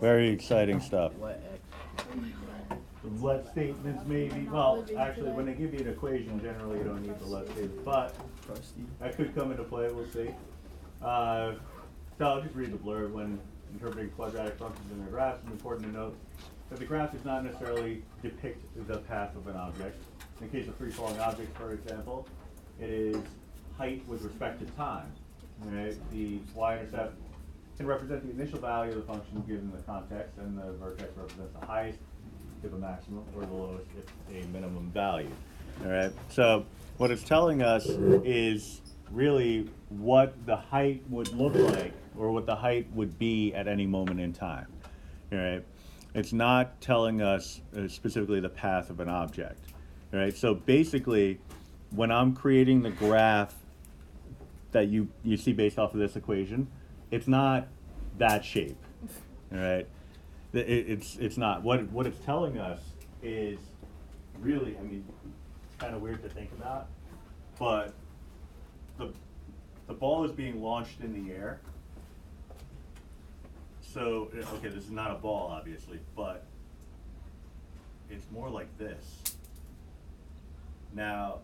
Very exciting stuff. What X? Let statements maybe, well, actually, when they give you an equation, generally you don't need the let statement, but that could come into play, we'll see. So I'll just read the blurb. When interpreting quadratic functions in their graphs, it's important to note that the graph does not necessarily depict the path of an object. In the case of free-falling objects, for example, it is height with respect to time. Right? The y-intercept can represent the initial value of the function given the context, and the vertex represents the highest if a maximum, or the lowest if a minimum value. All right. So what it's telling us is really what the height would look like, or what the height would be at any moment in time. All right. It's not telling us specifically the path of an object. All right. So basically, when I'm creating the graph that you see based off of this equation, it's not that shape. All right. It's not. What it's telling us is really, I mean, it's kind of weird to think about, but the ball is being launched in the air. So, okay, this is not a ball, obviously, but it's more like this. Now,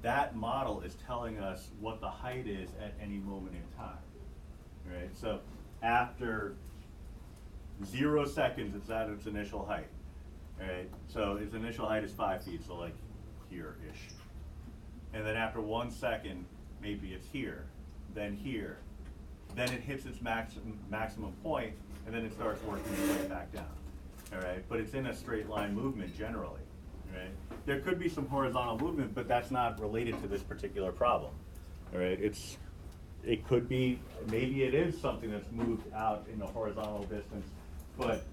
that model is telling us what the height is at any moment in time. Right? So, after 0 seconds, it's at its initial height. Right? So its initial height is 5 feet, so like here-ish. And then after 1 second, maybe it's here, then here. Then it hits its maximum point, and then it starts working its way back down. All right? But it's in a straight line movement generally. Right? There could be some horizontal movement, but that's not related to this particular problem. All right? It could be, maybe it is something that's moved out in a horizontal distance, but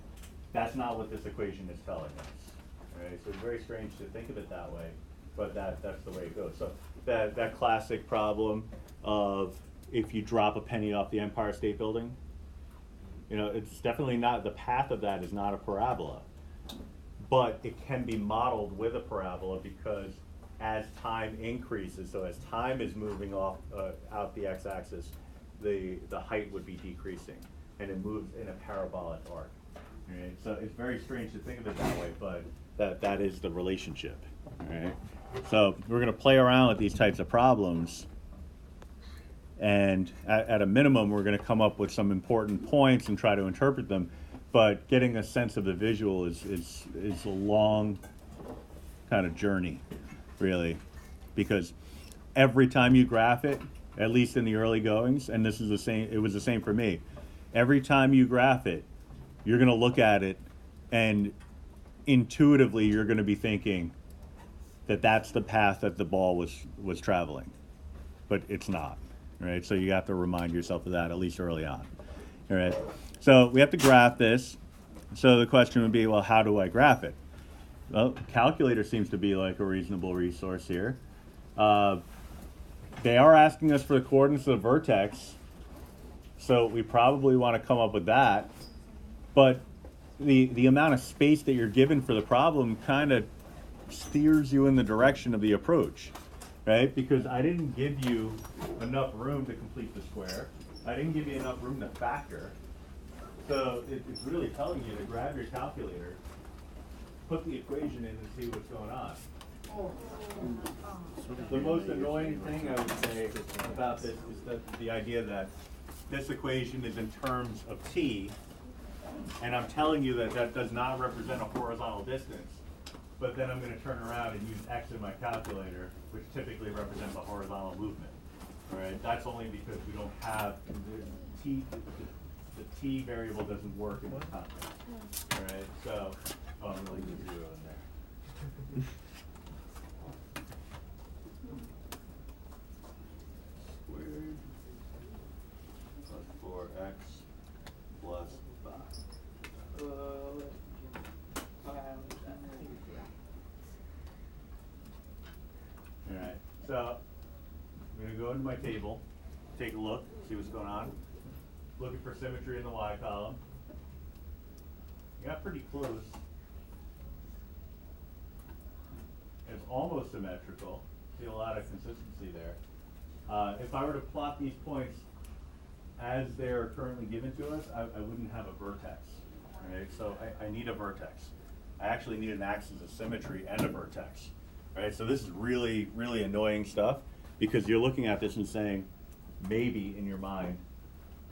that's not what this equation is telling us. Right? So it's very strange to think of it that way, but that's the way it goes. So that classic problem of if you drop a penny off the Empire State Building, you know, it's definitely not, the path of that is not a parabola, but it can be modeled with a parabola because as time increases, so as time is moving off out the x-axis, the height would be decreasing, and it moves in a parabolic arc. Right? So it's very strange to think of it that way, but that is the relationship. Right? So we're going to play around with these types of problems, and at a minimum, we're going to come up with some important points and try to interpret them. But getting a sense of the visual is a long kind of journey, really, because every time you graph it, at least in the early goings, and this is the same, it was the same for me. Every time you graph it, you're going to look at it, and intuitively you're going to be thinking that that's the path that the ball was traveling, but it's not, right? So you have to remind yourself of that at least early on. All right. So we have to graph this. So the question would be, well, how do I graph it? Well, calculator seems to be like a reasonable resource here. They are asking us for the coordinates of the vertex, so we probably want to come up with that. But the amount of space that you're given for the problem kind of steers you in the direction of the approach, right? Because I didn't give you enough room to complete the square. I didn't give you enough room to factor. So it's really telling you to grab your calculator, put the equation in, and see what's going on. The most annoying thing I would say about this is that the idea that this equation is in terms of t, and I'm telling you that that does not represent a horizontal distance, but then I'm going to turn around and use x in my calculator, which typically represents a horizontal movement. All right, that's only because we don't have the t variable doesn't work in this context. All right, so I'm really going to 0 in there. Squared plus 4x plus 5. All right, so I'm going to go into my table, take a look, see what's going on. Looking for symmetry in the y column. Got pretty close. It's almost symmetrical. See a lot of consistency there. If I were to plot these points as they're currently given to us, I wouldn't have a vertex, right? So I need a vertex. I actually need an axis of symmetry and a vertex, right? So this is really, really annoying stuff because you're looking at this and saying, maybe in your mind,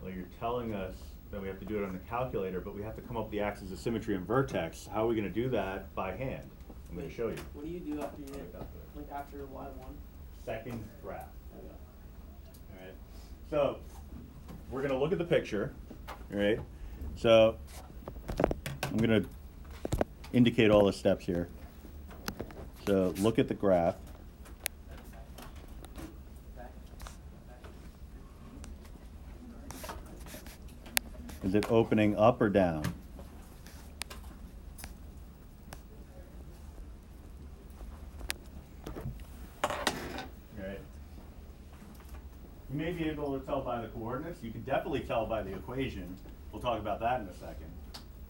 well, you're telling us that we have to do it on the calculator, but we have to come up with the axis of symmetry and vertex. How are we going to do that by hand? I'm going to show you. What do you do after you hit, like after Y1? Second graph. Okay. All right. So we're going to look at the picture. All right. So I'm going to indicate all the steps here. So look at the graph. Is it opening up or down? Right. You may be able to tell by the coordinates. You can definitely tell by the equation. We'll talk about that in a second.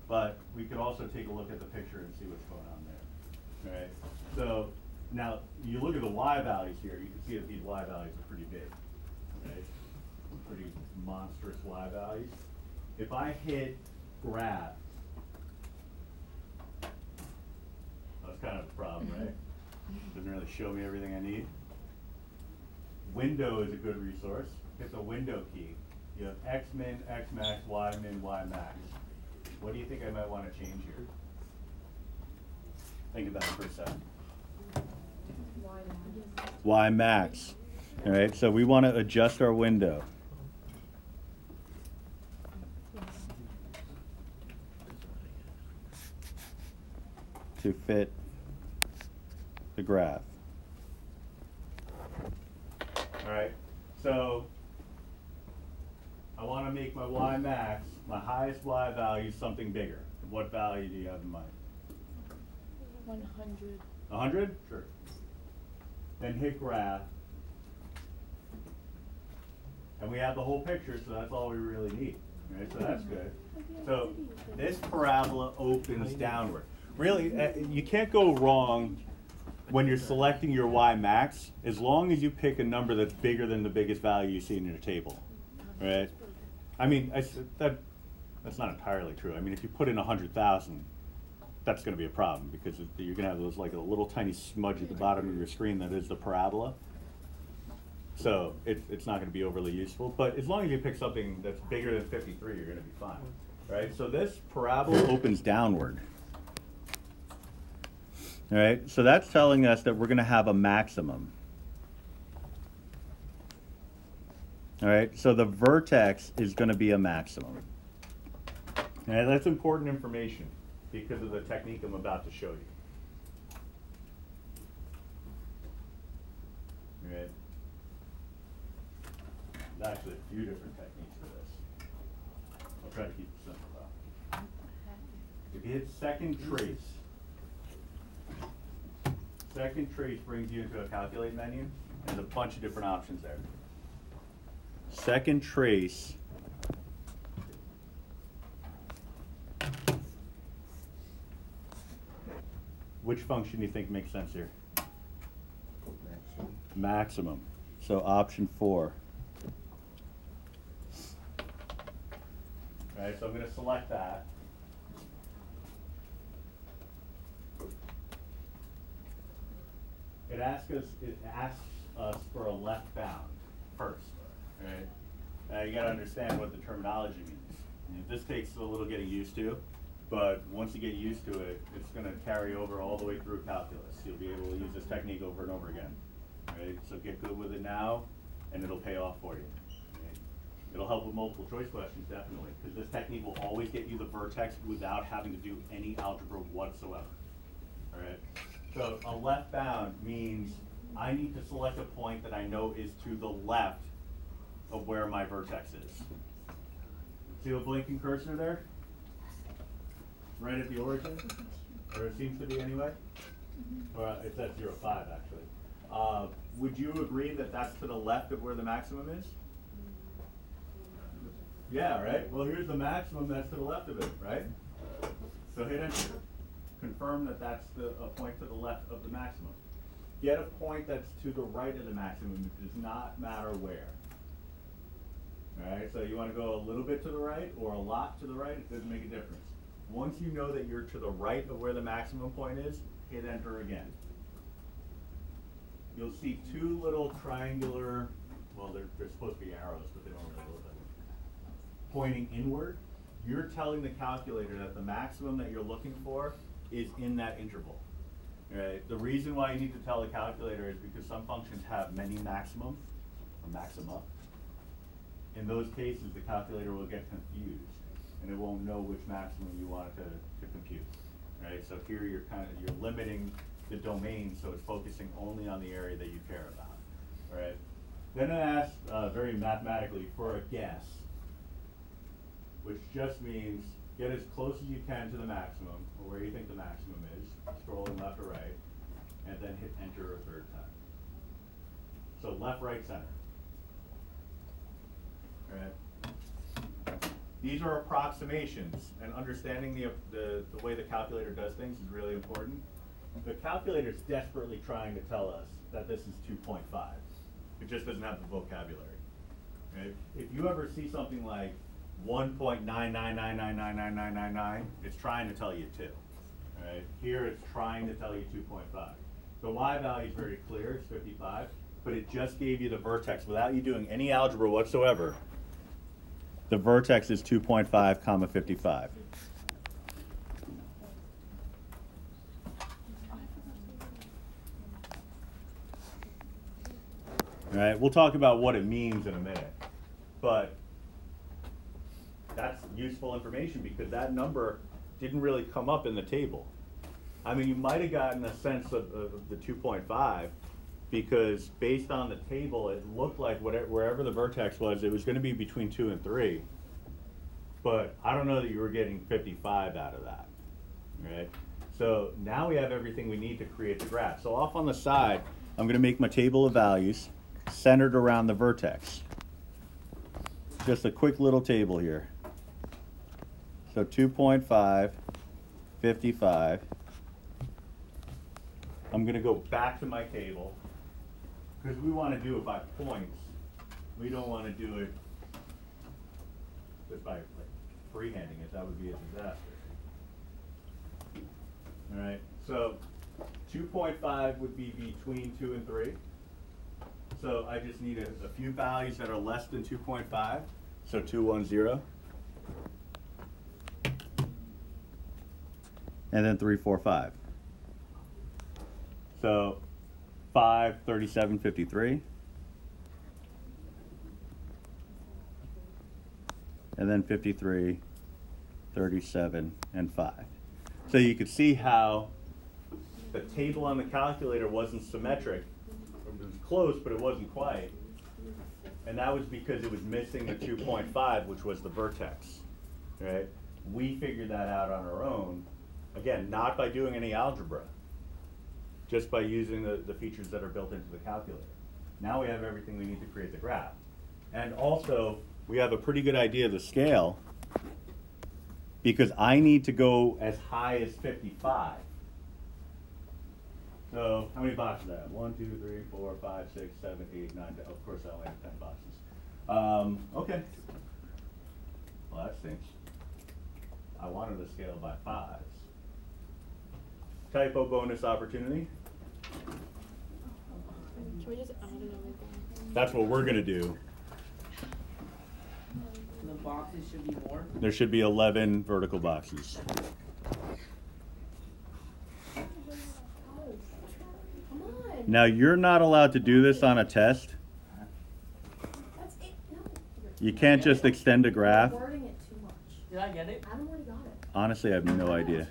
But we could also take a look at the picture and see what's going on there. All right. So now you look at the y values here. You can see that these y values are pretty big. Right? Pretty monstrous y values. If I hit graph, that's kind of a problem, right? Doesn't really show me everything I need. Window is a good resource. Hit the window key. You have x min, x max, y min, y max. What do you think I might want to change here? Think about it for a second. Y max. All right, so we want to adjust our window to fit the graph. All right, so I want to make my y max, my highest y value, something bigger. What value do you have in mind? 100. 100? Sure. Then hit graph. And we have the whole picture, so that's all we really need. Right? So that's good. So this parabola opens downward. Really, you can't go wrong when you're selecting your y max, as long as you pick a number that's bigger than the biggest value you see in your table. Right? I mean, that's not entirely true. I mean, if you put in 100,000, that's going to be a problem because you're going to have those like a little tiny smudge at the bottom of your screen that is the parabola. So it's not going to be overly useful. But as long as you pick something that's bigger than 53, you're going to be fine. Right? So this parabola opens downward. All right? So that's telling us that we're going to have a maximum. All right? So the vertex is going to be a maximum. And that's important information because of the technique I'm about to show you. All right? There's actually a few different techniques for this. I'll try to keep it simple though. If you hit second trace brings you into a calculate menu. There's a bunch of different options there. Second trace which function do you think makes sense here? Maximum. So option 4. Right, so I'm going to select that. It asks us for a left bound first. Right? Now you got to understand what the terminology means. And this takes a little getting used to, but once you get used to it, it's going to carry over all the way through calculus. You'll be able to use this technique over and over again. Right? So get good with it now, and it'll pay off for you. Right? It'll help with multiple choice questions, definitely, because this technique will always get you the vertex without having to do any algebra whatsoever. All right? So a left bound means I need to select a point that I know is to the left of where my vertex is. See the blinking cursor there? Right at the origin? Or it seems to be anyway? Or it's at 0, 5 actually. Would you agree that that's to the left of where the maximum is? Yeah, right? Well, here's the maximum that's to the left of it, right? So hit enter. Confirm that that's a point to the left of the maximum. Get a point that's to the right of the maximum. It does not matter where. All right, so you want to go a little bit to the right or a lot to the right, it doesn't make a difference. Once you know that you're to the right of where the maximum point is, hit enter again. You'll see two little triangular, well, they're supposed to be arrows, but they don't really look like it, pointing inward. You're telling the calculator that the maximum that you're looking for is in that interval. Right? The reason why you need to tell the calculator is because some functions have many maximums, or maxima. In those cases, the calculator will get confused, and it won't know which maximum you want it to compute. Right? So here you're limiting the domain, so it's focusing only on the area that you care about. Right? Then it asks very mathematically for a guess, which just means get as close as you can to the maximum, or where you think the maximum is, scrolling left or right, and then hit enter a third time. So left, right, center. All right. These are approximations, and understanding the way the calculator does things is really important. The calculator is desperately trying to tell us that this is 2.5. It just doesn't have the vocabulary. Right? If you ever see something like 1.999999999, it's trying to tell you 2. Right? Here it's trying to tell you 2.5. The y value is very clear, it's 55, but it just gave you the vertex without you doing any algebra whatsoever. The vertex is 2.5 comma 55. All right, we'll talk about what it means in a minute, but that's useful information because that number didn't really come up in the table. I mean, you might have gotten a sense of the 2.5 because based on the table, it looked like wherever the vertex was, it was going to be between 2 and 3. But I don't know that you were getting 55 out of that, right? So now we have everything we need to create the graph. So off on the side, I'm going to make my table of values centered around the vertex. Just a quick little table here. So 2.5, 55. I'm going to go back to my table because we want to do it by points. We don't want to do it just by freehanding it. That would be a disaster. All right, so 2.5 would be between 2 and 3. So I just need a few values that are less than 2.5. So 210. And then 3, 4, 5. So 5, 37, 53. And then 53, 37, and 5. So you could see how the table on the calculator wasn't symmetric. It was close, but it wasn't quite. And that was because it was missing the 2.5, which was the vertex. Right? We figured that out on our own. Again, not by doing any algebra, just by using the features that are built into the calculator. Now we have everything we need to create the graph. And also, we have a pretty good idea of the scale because I need to go as high as 55. So how many boxes do I have? 1, 2, 3, 4, 5, 6, 7, 8, 9, 10. Of course, I only have 10 boxes. Okay. Well, that stinks. I wanted to scale by 5s. Typo bonus opportunity. Can we just add another one? That's what we're going to do. The boxes should be more. There should be 11 vertical boxes. Now, you're not allowed to do this on a test. You can't just extend a graph. Did I get it? Honestly, I have no idea.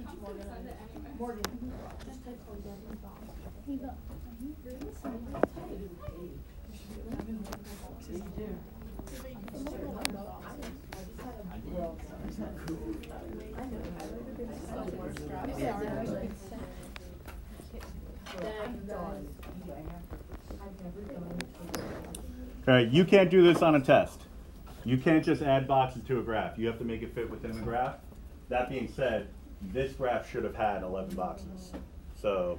All right, you can't do this on a test. You can't just add boxes to a graph. You have to make it fit within the graph. That being said, this graph should have had 11 boxes. So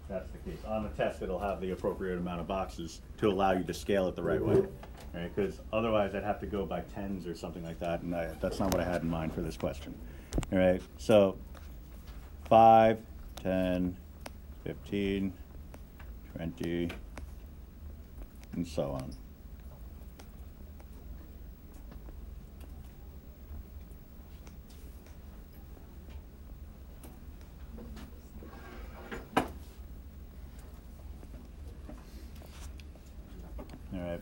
that's the case. On the test, it'll have the appropriate amount of boxes to allow you to scale it the right way, right? Because otherwise, I'd have to go by tens or something like that, and that's not what I had in mind for this question. All right, so 5, 10, 15, 20, and so on. All right.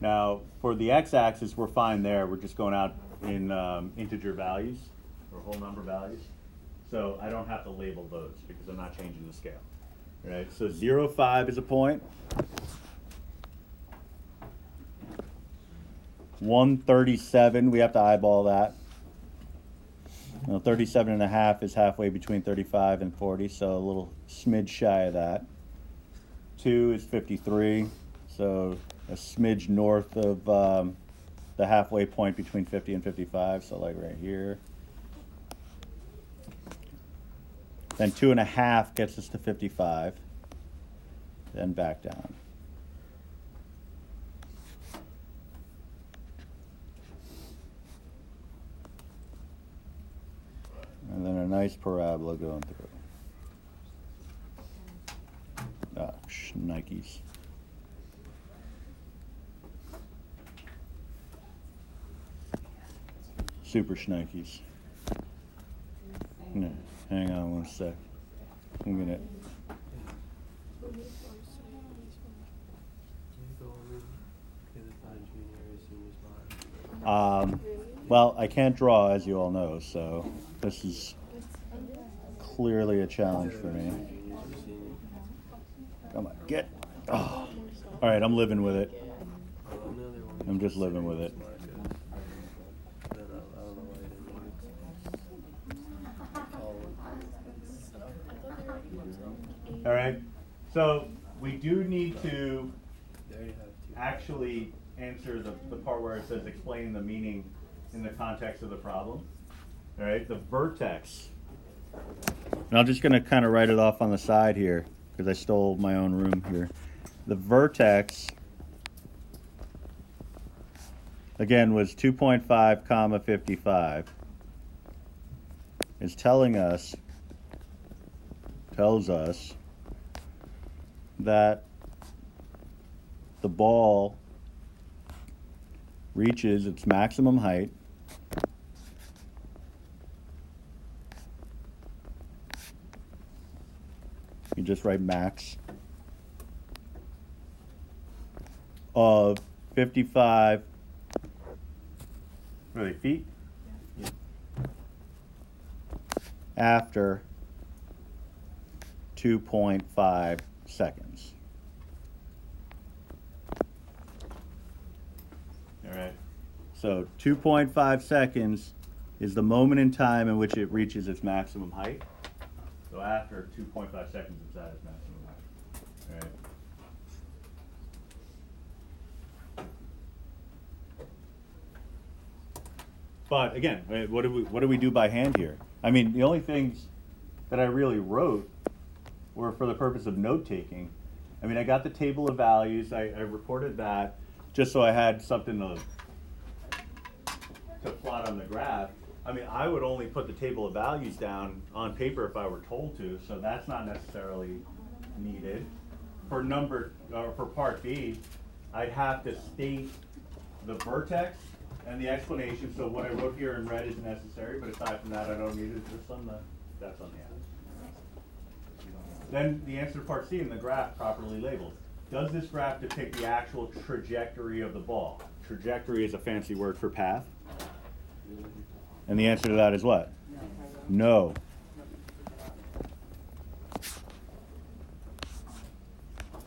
Now, for the x-axis, we're fine there. We're just going out in integer values or whole number values. So I don't have to label those because I'm not changing the scale. All right, so 0, 5 is a point. 137, we have to eyeball that. Now, 37.5 is halfway between 35 and 40, so a little smidge shy of that. 2 is 53, so a smidge north of the halfway point between 50 and 55, so like right here. Then 2.5 gets us to 55, then back down. And then a nice parabola going through. Ah, shnikes. Super shnikes. No, hang on one sec. I'm gonna. Well, I can't draw, as you all know, so this is clearly a challenge for me. Come on, get. Oh. All right, I'm living with it. I'm just living with it. All right, so we do need to actually answer the part where it says explain the meaning in the context of the problem. All right, the vertex. And I'm just going to kind of write it off on the side here because I stole my own room here. The vertex, again, was 2.5 comma 55. Is tells us that the ball reaches its maximum height you just write max of 55 really feet after 2.5 seconds. All right. So 2.5 seconds is the moment in time in which it reaches its maximum height. So after 2.5 seconds, it's at its maximum height. All right. But again, what do we do by hand here? I mean, the only things that I really wrote were for the purpose of note taking. I mean, I got the table of values. I recorded that just so I had something to plot on the graph. I mean, I would only put the table of values down on paper if I were told to, so that's not necessarily needed. For part B, I'd have to state the vertex and the explanation. So what I wrote here in red is necessary, but aside from that, I don't need it. Just that's on the end. Then the answer to part C in the graph properly labeled. Does this graph depict the actual trajectory of the ball? Trajectory is a fancy word for path. And the answer to that is what? No.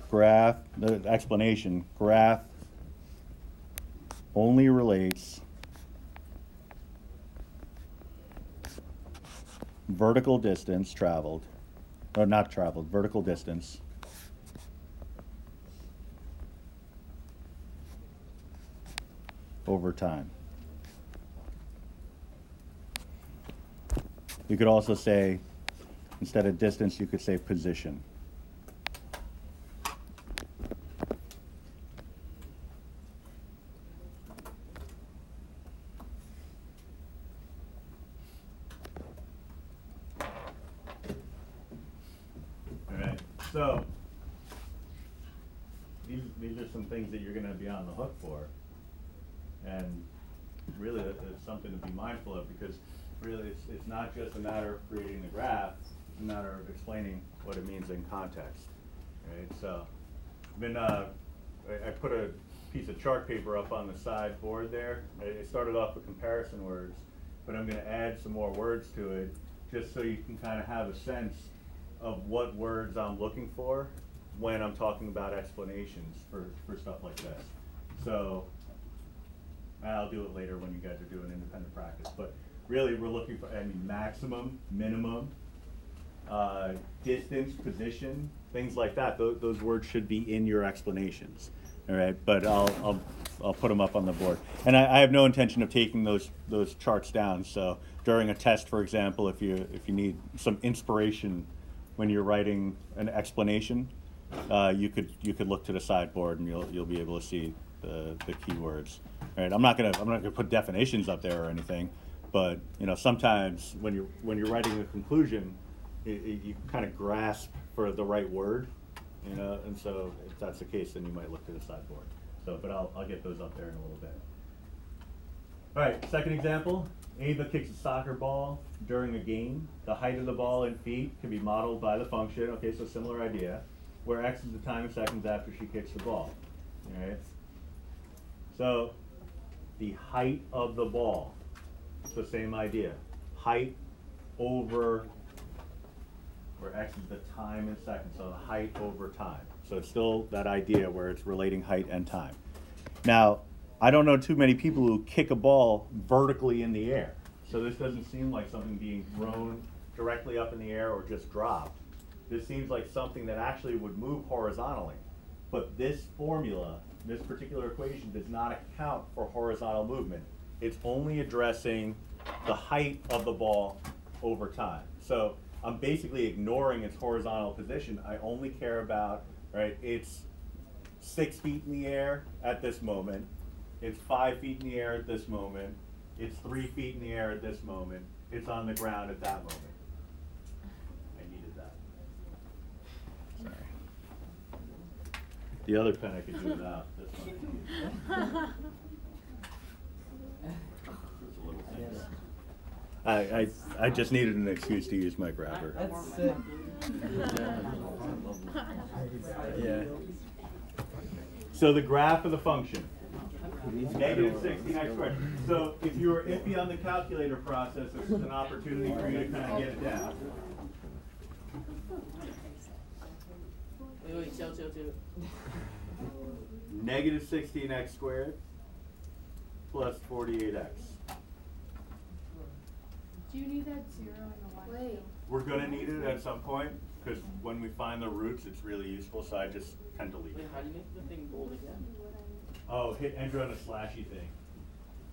Graph, the explanation, graph only relates vertical distance traveled, or not traveled, vertical distance over time. You could also say Instead of distance, you could say position. All right, so these are some things that you're going to be on the hook for. And really, it's something to be mindful of, because really it's not just a matter of creating the graph, it's a matter of explaining what it means in context. Right? So I put a piece of chart paper up on the side board there. It started off with comparison words, but I'm going to add some more words to it just so you can kind of have a sense of what words I'm looking for when I'm talking about explanations for stuff like this. So I'll do it later when you guys are doing independent practice, but really we're looking for, maximum, minimum, distance, position, things like that. Those words should be in your explanations, all right? But I'll put them up on the board. And I have no intention of taking those charts down. So during a test, for example, if you need some inspiration when you're writing an explanation, you could look to the sideboard and you'll be able to see the keywords. Right? I'm not gonna put definitions up there or anything, but sometimes when you're writing a conclusion, you kind of grasp for the right word, and so if that's the case, then you might look to the sideboard. So, but I'll get those up there in a little bit. All right, second example. Ava kicks a soccer ball during a game. The height of the ball in feet can be modeled by the function. Okay, so similar idea, where x is the time in seconds after she kicks the ball. All right. So the height of the ball, it's the same idea. Height over, where x is the time in seconds, so the height over time. So it's still that idea where it's relating height and time. Now, I don't know too many people who kick a ball vertically in the air. So this doesn't seem like something being thrown directly up in the air or just dropped. This seems like something that actually would move horizontally. But this formula, this particular equation, does not account for horizontal movement. It's only addressing the height of the ball over time. So I'm basically ignoring its horizontal position. I only care about, right, it's 6 feet in the air at this moment. It's 5 feet in the air at this moment. It's 3 feet in the air at this moment. It's on the ground at that moment. I needed that. Sorry. The other pen I could do without. This one. I just needed an excuse to use my grabber. That's sick. Yeah. So the graph of the function. Negative 16x squared. So if you were iffy on the calculator process, this is an opportunity for you to kind of get it down. Wait, chill. Negative 16x squared plus 48x. Do you need that 0 in the y? Wait. We're going to need it at some point, because when we find the roots, it's really useful, so I just tend to leave Wait, it. how do you make the thing bold again? Oh, hit enter on a slashy thing.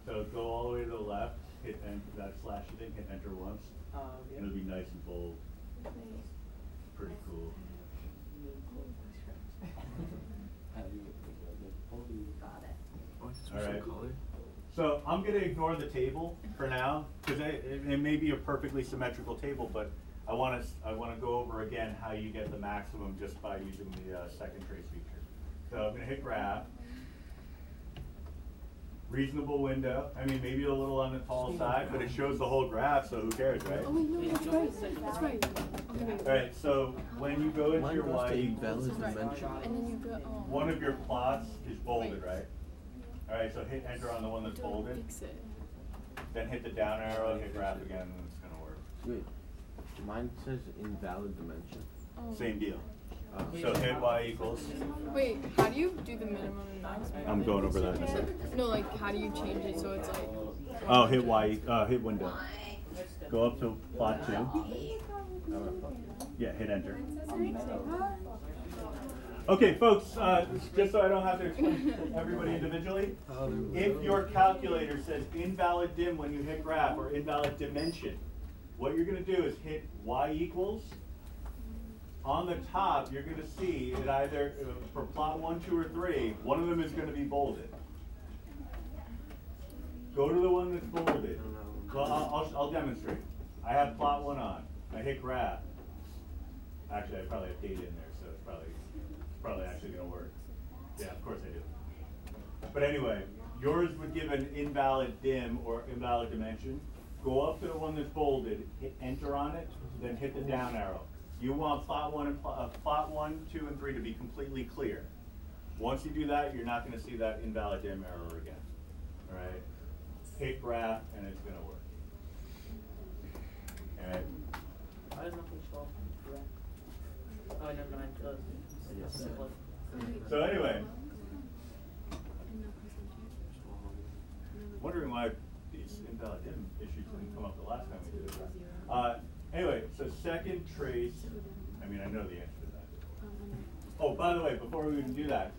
So go all the way to the left, hit that slashy thing, hit enter once, Yeah. and it'll be nice and bold. Pretty cool. Got it. All right. So I'm going to ignore the table for now, because it may be a perfectly symmetrical table, but I want to go over again how you get the maximum just by using the second trace feature. So I'm going to hit graph. Reasonable window. I mean, maybe a little on the tall side, but it shows the whole graph, so who cares, right? Oh wait, no, that's right. That's right. Okay. All right. So when you go into your y, Invalid Dimension. And then you go. one of your plots is bolded, right? All right. So hit enter on the one that's Don't bolded. fix it. Then hit the down arrow and hit graph again, and it's gonna work. Wait, mine says Invalid Dimension. Oh. Same deal. So hit y equals. Wait, how do you do the minimum and maximum? I'm going over that in a second. No, like how do you change it so it's like? Oh, hit y. Hit window. Go up to plot 2. Yeah, hit enter. Okay, folks. Just so I don't have to explain to everybody individually, if your calculator says invalid dim when you hit graph or invalid dimension, what you're going to do is hit y equals. On the top, you're going to see it either, for plot 1, 2, or 3, one of them is going to be bolded. Go to the one that's bolded. Well, I'll demonstrate. I have plot 1 on. I hit graph. Actually, I probably have data in there, so it's probably actually going to work. Yeah, of course I do. But anyway, yours would give an invalid dim or invalid dimension. Go up to the one that's bolded, hit enter on it, then hit the down arrow. You want plot 1 and plot 1, 2, and 3 to be completely clear. Once you do that, you're not going to see that invalid dim error again. All right? Hit graph, and it's going to work. All right? Why does nothing show up correct? Oh, never mind. So anyway, wondering why these invalid dim issues didn't come up the last time we did it. Anyway, so second trace, I mean, I know the answer to that. Oh, by the way, before we even do that,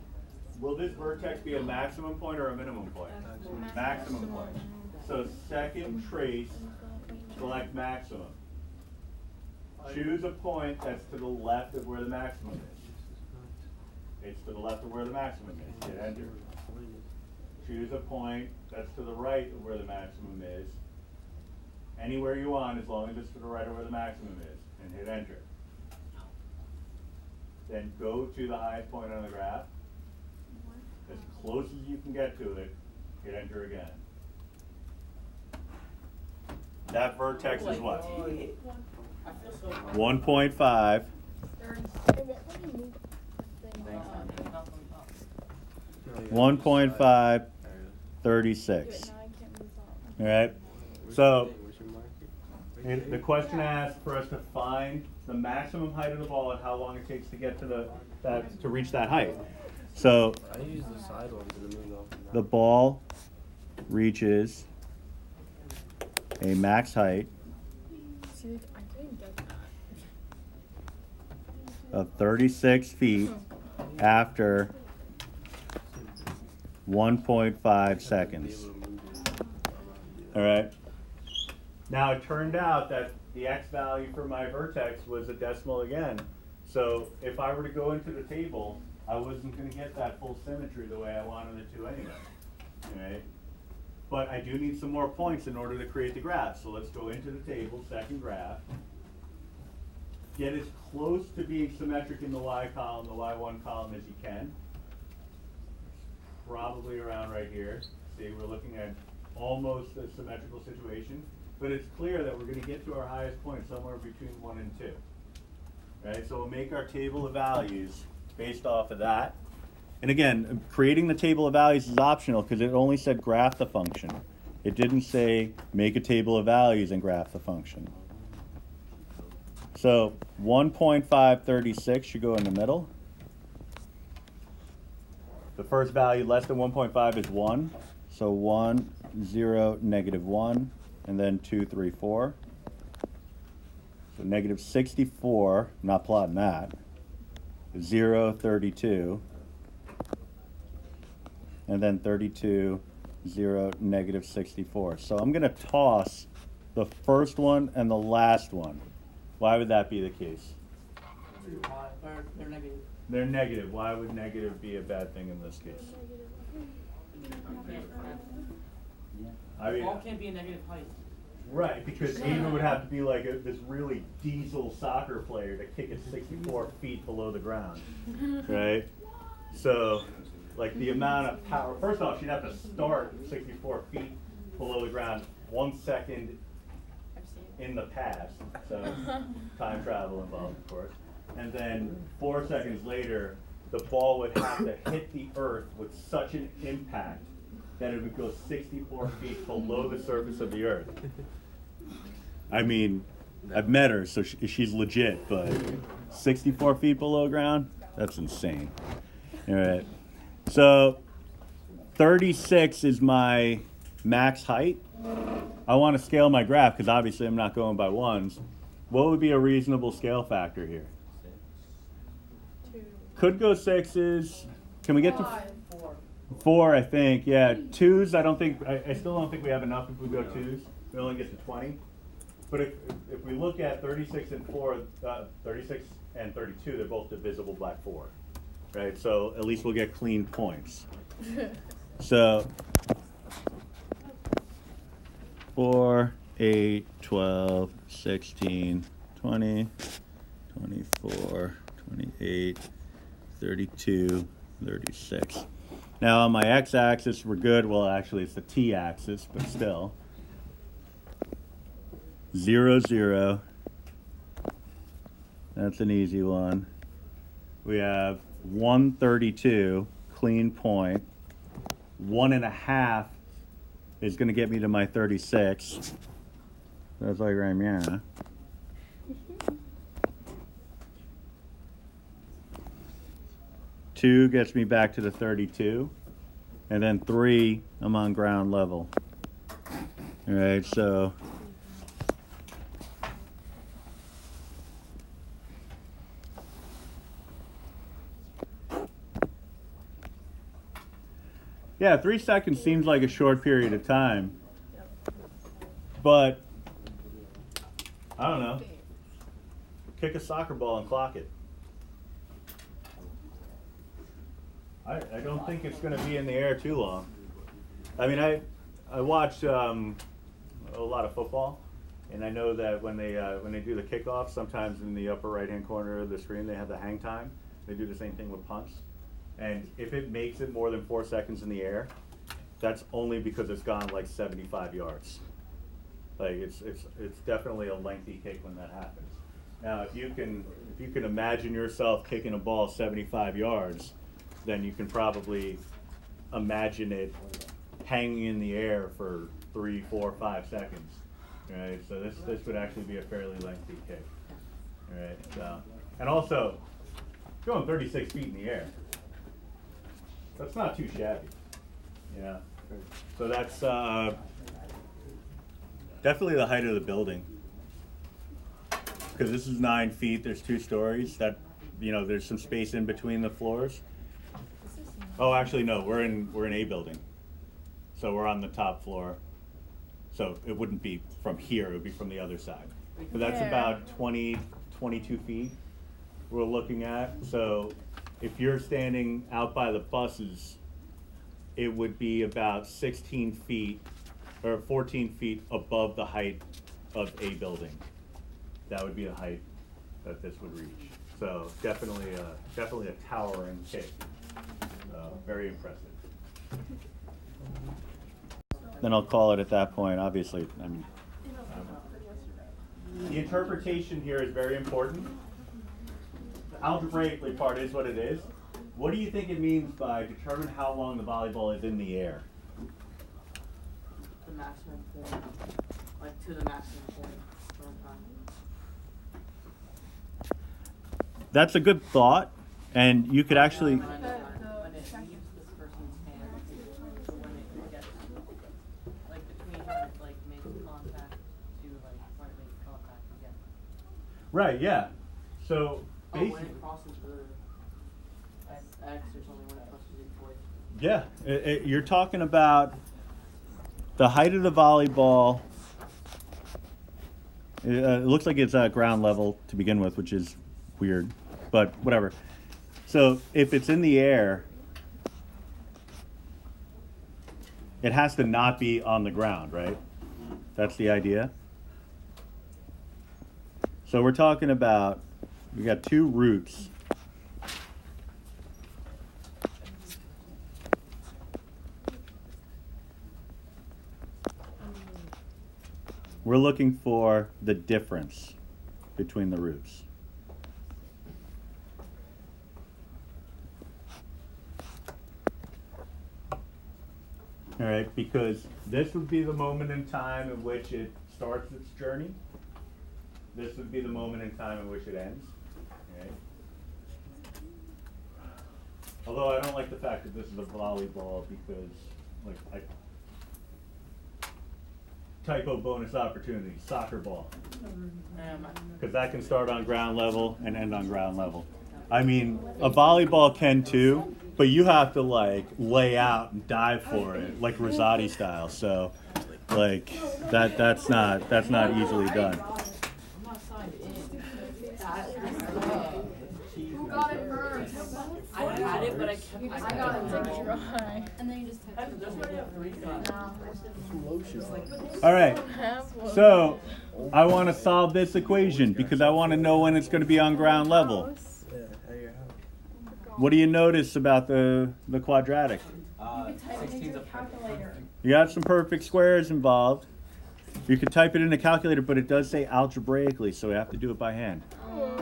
will this vertex be a maximum point or a minimum point? Maximum point. So second trace, select maximum. Choose a point that's to the left of where the maximum is. It's to the left of where the maximum is. Hit enter. Choose a point that's to the right of where the maximum is. Anywhere you want, as long as it's to the right of where the maximum is, and hit enter. Then go to the highest point on the graph. As close as you can get to it, hit enter again. That vertex is what? 1.5. 1.5, 36. All right. So the question asks for us to find the maximum height of the ball and how long it takes to get to to reach that height. So I use the side one to move off. the ball reaches a max height See, I couldn't get that. of 36 feet after 1.5 seconds. All right. Now it turned out that the x value for my vertex was a decimal again. So if I were to go into the table, I wasn't going to get that full symmetry the way I wanted it to anyway. All right. But I do need some more points in order to create the graph. So let's go into the table, second graph. Get as close to being symmetric in the y column, the y1 column as you can. Probably around right here. See, we're looking at almost a symmetrical situation. But it's clear that we're going to get to our highest point somewhere between 1 and 2. Right? So we'll make our table of values based off of that. And again, creating the table of values is optional because it only said graph the function. It didn't say make a table of values and graph the function. So 1.536 should go in the middle. The first value less than 1.5 is 1. So 1, 0, negative 1, and then 2, 3, 4. So negative 64, not plotting that. 0, 32. And then 32, 0, negative 64. So I'm going to toss the first one and the last one. Why would that be the case? They're negative. They're negative. Why would negative be a bad thing in this case? I mean, Ball can't be a negative height. right, because Ava would have to be like this really diesel soccer player to kick it 64 feet below the ground, right? So, like the amount of power, first off, she'd have to start 64 feet below the ground 1 second in the past, so time travel involved, of course. And then 4 seconds later, the ball would have to hit the earth with such an impact that it would go 64 feet below the surface of the earth. I mean, I've met her, so she's legit, but 64 feet below ground? That's insane. All right. So 36 is my max height. I want to scale my graph because obviously I'm not going by ones. What would be a reasonable scale factor here? 2. Could go 6s. Can we get to 5. 4? I think. Yeah, 2s. I still don't think we have enough if we go 2s. We only get to 20. But if we look at 36 and 32, they're both divisible by 4, right? So at least we'll get clean points. So 4, 8, 12, 16, 20, 24, 28, 32, 36. Now on my x-axis we're good. Well, actually it's the t-axis, but still. 0, 0. That's an easy one. We have 132, clean point. 1.5 is going to get me to my 36. That's like right here. 2 gets me back to the 32. And then 3, I'm on ground level. All right, so yeah, 3 seconds seems like a short period of time, but I don't know. Kick a soccer ball and clock it. I don't think it's going to be in the air too long. I mean, I watch a lot of football, and I know that when they do the kickoff, sometimes in the upper right-hand corner of the screen they have the hang time. They do the same thing with punts. And if it makes it more than 4 seconds in the air, that's only because it's gone like 75 yards. Like it's definitely a lengthy kick when that happens. Now, if you can imagine yourself kicking a ball 75 yards, then you can probably imagine it hanging in the air for 3, 4, 5 seconds. Right? So this would actually be a fairly lengthy kick. All right. So, and also, going 36 feet in the air. That's not too shabby, yeah. So that's definitely the height of the building. Because this is 9 feet, there's 2 stories. That, there's some space in between the floors. Oh, actually, no, we're in A building. So we're on the top floor. So it wouldn't be from here, it would be from the other side. But that's about 20, 22 feet we're looking at. So if you're standing out by the buses, it would be about 16 feet or 14 feet above the height of A building. That would be a height that this would reach. So definitely a towering kick. Very impressive. Then I'll call it at that point. Obviously, the interpretation here is very important. The algebraically part is what it is. What do you think it means by determine how long the volleyball is in the air? The maximum point, like to the maximum point. That's a good thought, and you could actually. When it leaves this person's hand, when it gets like between when it like makes contact to like when it makes contact again. Right. Yeah. So. When it crosses the X or something, when it crosses the void. Yeah, you're talking about the height of the volleyball. It looks like it's at ground level to begin with, which is weird, but whatever. So if it's in the air, it has to not be on the ground, right? That's the idea. So we're talking about, we got 2 roots. We're looking for the difference between the roots. All right, because this would be the moment in time in which it starts its journey. This would be the moment in time in which it ends. Okay. Although I don't like the fact that this is a volleyball because, typo bonus opportunity, soccer ball. Because that can start on ground level and end on ground level. I mean, a volleyball can too, but you have to lay out and dive for it, like Rosati style. So, Like, that's not easily done. Who got it first? I had it, but I kept. You I just got gotta take dry. And then you just touch it. That's why I have 3 guys. All right. Have one. So I want to solve this equation because I want to know when it's going to be on ground level. What do you notice about the quadratic? 16's a calculator. You got some perfect squares involved. You could type it in a calculator, but it does say algebraically, so we have to do it by hand.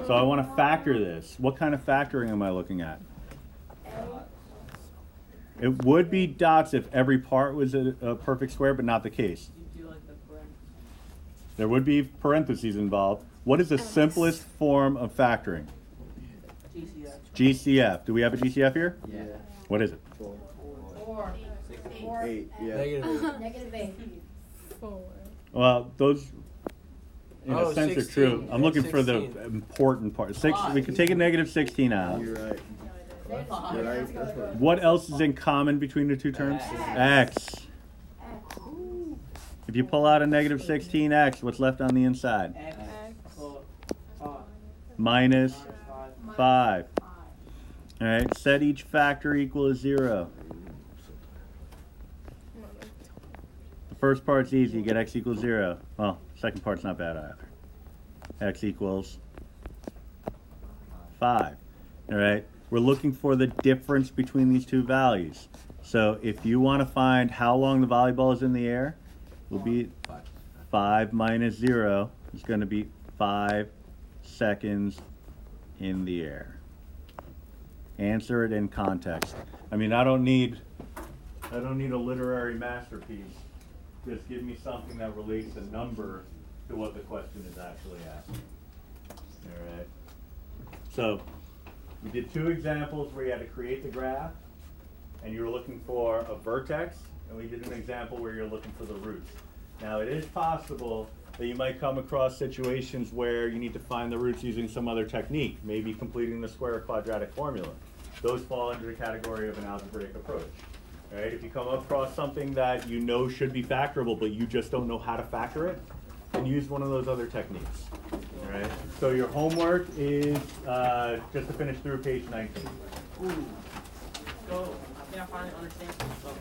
So I want to factor this. What kind of factoring am I looking at? It would be dots if every part was a perfect square, but not the case. You do like the parentheses. There would be parentheses involved. What is the simplest form of factoring? GCF. GCF. Do we have a GCF here? Yeah. What is it? 4. 8. Yeah. Negative 8. 4. Well, those in a Oh, sense 16. are true. I'm looking for the 16. important part. We could take a negative 16 out. You're right. You're right. That's what. What else is in common between the two terms? X. If you pull out a negative 16x, what's left on the inside? X. Well, 5. Minus 5. 5. All right, set each factor equal to 0. The first part's easy, you get x equals 0. Well, second part's not bad either. X equals 5. All right, we're looking for the difference between these two values. So if you want to find how long the volleyball is in the air, will be 5 minus 0 is going to be 5 seconds in the air. Answer it in context. I mean, I don't need a literary masterpiece. Just give me something that relates a number to what the question is actually asking. All right. So we did 2 examples where you had to create the graph and you were looking for a vertex, and we did an example where you're looking for the roots. Now it is possible that you might come across situations where you need to find the roots using some other technique, maybe completing the square or quadratic formula. Those fall under the category of an algebraic approach. Right? If you come across something that you know should be factorable, but you just don't know how to factor it, then use one of those other techniques. All right? So your homework is just to finish through page 19. Ooh. So, I think I finally understand some stuff.